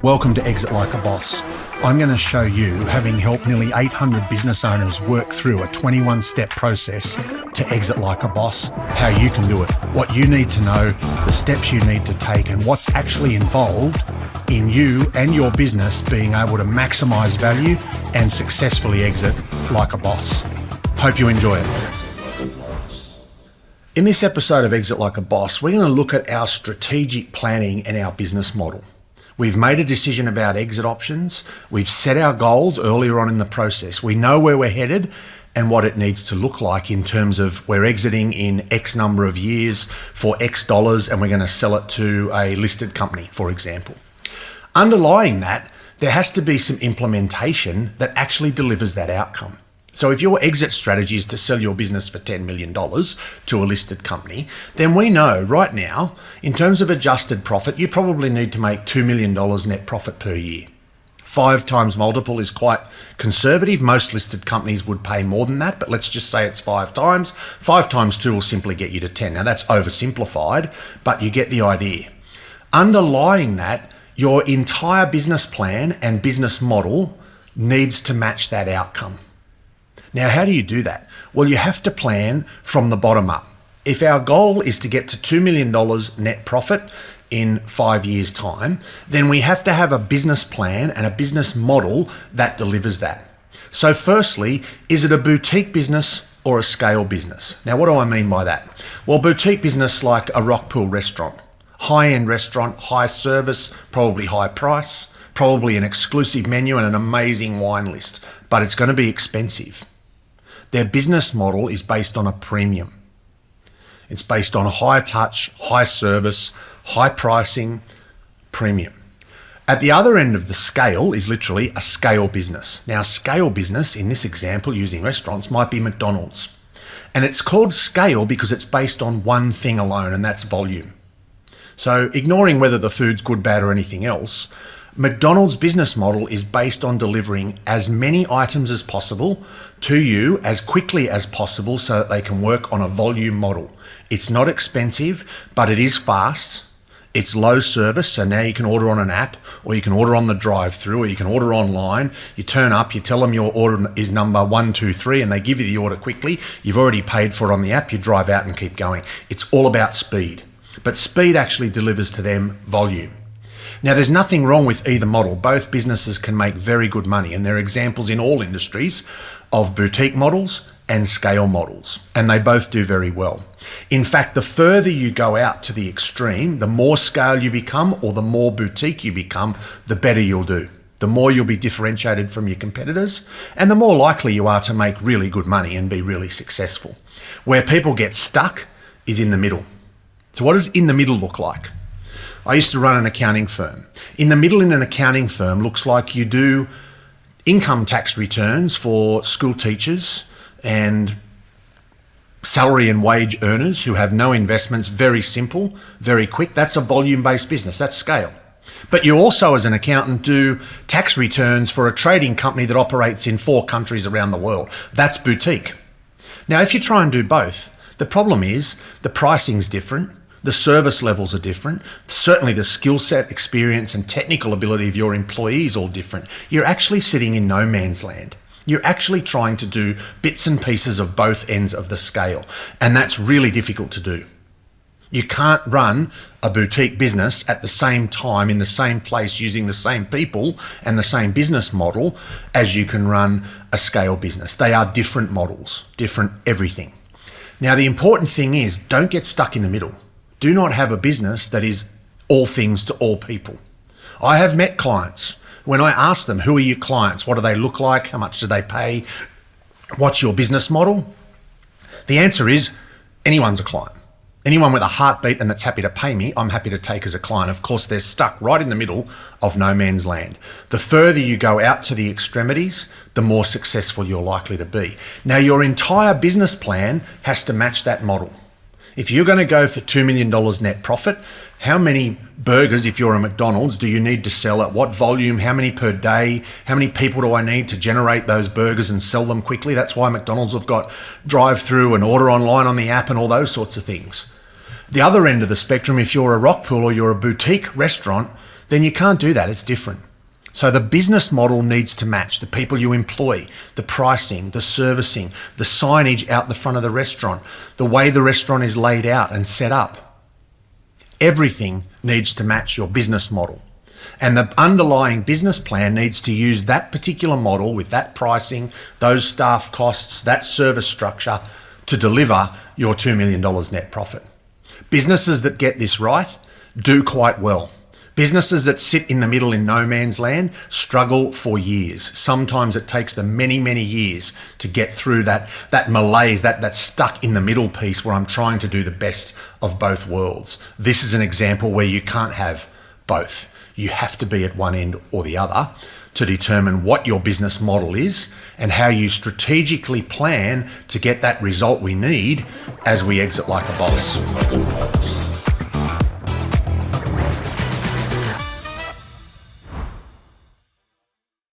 Welcome to Exit Like a Boss. I'm going to show you, having helped nearly 800 business owners work through a 21-step process to exit like a boss, how you can do it, what you need to know, the steps you need to take, and what's actually involved in you and your business being able to maximize value and successfully exit like a boss. Hope you enjoy it. In this episode of Exit Like a Boss, we're going to look at our strategic planning and our business model. We've made a decision about exit options. We've set our goals earlier on in the process. We know where we're headed and what it needs to look like in terms of we're exiting in X number of years for X dollars and we're going to sell it to a listed company, for example. Underlying that, there has to be some implementation that actually delivers that outcome. So if your exit strategy is to sell your business for $10 million to a listed company, then we know right now, in terms of adjusted profit, you probably need to make $2 million net profit per year. 5 times multiple is quite conservative. Most listed companies would pay more than that, but let's just say it's 5 times. 5 times 2 will simply get you to 10. Now that's oversimplified, but you get the idea. Underlying that, your entire business plan and business model needs to match that outcome. Now, how do you do that? Well, you have to plan from the bottom up. If our goal is to get to $2 million net profit in 5 years' time, then we have to have a business plan and a business model that delivers that. So firstly, is it a boutique business or a scale business? Now, what do I mean by that? Well, boutique business like a Rockpool restaurant, high-end restaurant, high service, probably high price, probably an exclusive menu and an amazing wine list, but it's going to be expensive. Their business model is based on a premium. It's based on high touch, high service, high pricing, premium. At the other end of the scale is literally a scale business. Now, scale business, in this example using restaurants, might be McDonald's. And it's called scale because it's based on one thing alone, and that's volume. So ignoring whether the food's good, bad, or anything else, McDonald's business model is based on delivering as many items as possible to you as quickly as possible so that they can work on a volume model. It's not expensive, but it is fast. It's low service, so now you can order on an app, or you can order on the drive-through, or you can order online. You turn up, you tell them your order is number 123, and they give you the order quickly. You've already paid for it on the app, you drive out and keep going. It's all about speed, but speed actually delivers to them volume. Now, there's nothing wrong with either model. Both businesses can make very good money, and there are examples in all industries of boutique models and scale models, and they both do very well. In fact, the further you go out to the extreme, the more scale you become or the more boutique you become, the better you'll do. The more you'll be differentiated from your competitors, and the more likely you are to make really good money and be really successful. Where people get stuck is in the middle. So what does in the middle look like? I used to run an accounting firm. In the middle in an accounting firm looks like you do income tax returns for school teachers and salary and wage earners who have no investments, very simple, very quick. That's a volume-based business, that's scale. But you also, as an accountant, do tax returns for a trading company that operates in 4 countries around the world. That's boutique. Now, if you try and do both, the problem is the pricing's different. The service levels are different. Certainly the skill set, experience, and technical ability of your employees all different. You're actually sitting in no man's land. You're actually trying to do bits and pieces of both ends of the scale, and that's really difficult to do. You can't run a boutique business at the same time in the same place using the same people and the same business model as you can run a scale business. They are different models, different everything. Now, the important thing is don't get stuck in the middle. Do not have a business that is all things to all people. I have met clients. When I ask them, who are your clients? What do they look like? How much do they pay? What's your business model? The answer is anyone's a client. Anyone with a heartbeat and that's happy to pay me, I'm happy to take as a client. Of course, they're stuck right in the middle of no man's land. The further you go out to the extremities, the more successful you're likely to be. Now, your entire business plan has to match that model. If you're going to go for $2 million net profit, how many burgers, if you're a McDonald's, do you need to sell at what volume? How many per day? How many people do I need to generate those burgers and sell them quickly? That's why McDonald's have got drive-through and order online on the app and all those sorts of things. The other end of the spectrum, if you're a Rockpool or you're a boutique restaurant, then you can't do that. It's different. So the business model needs to match the people you employ, the pricing, the servicing, the signage out the front of the restaurant, the way the restaurant is laid out and set up. Everything needs to match your business model. And the underlying business plan needs to use that particular model with that pricing, those staff costs, that service structure to deliver your $2 million net profit. Businesses that get this right do quite well. Businesses that sit in the middle in no man's land struggle for years. Sometimes it takes them many, many years to get through that malaise, that stuck in the middle piece where I'm trying to do the best of both worlds. This is an example where you can't have both. You have to be at one end or the other to determine what your business model is and how you strategically plan to get that result we need as we exit like a boss.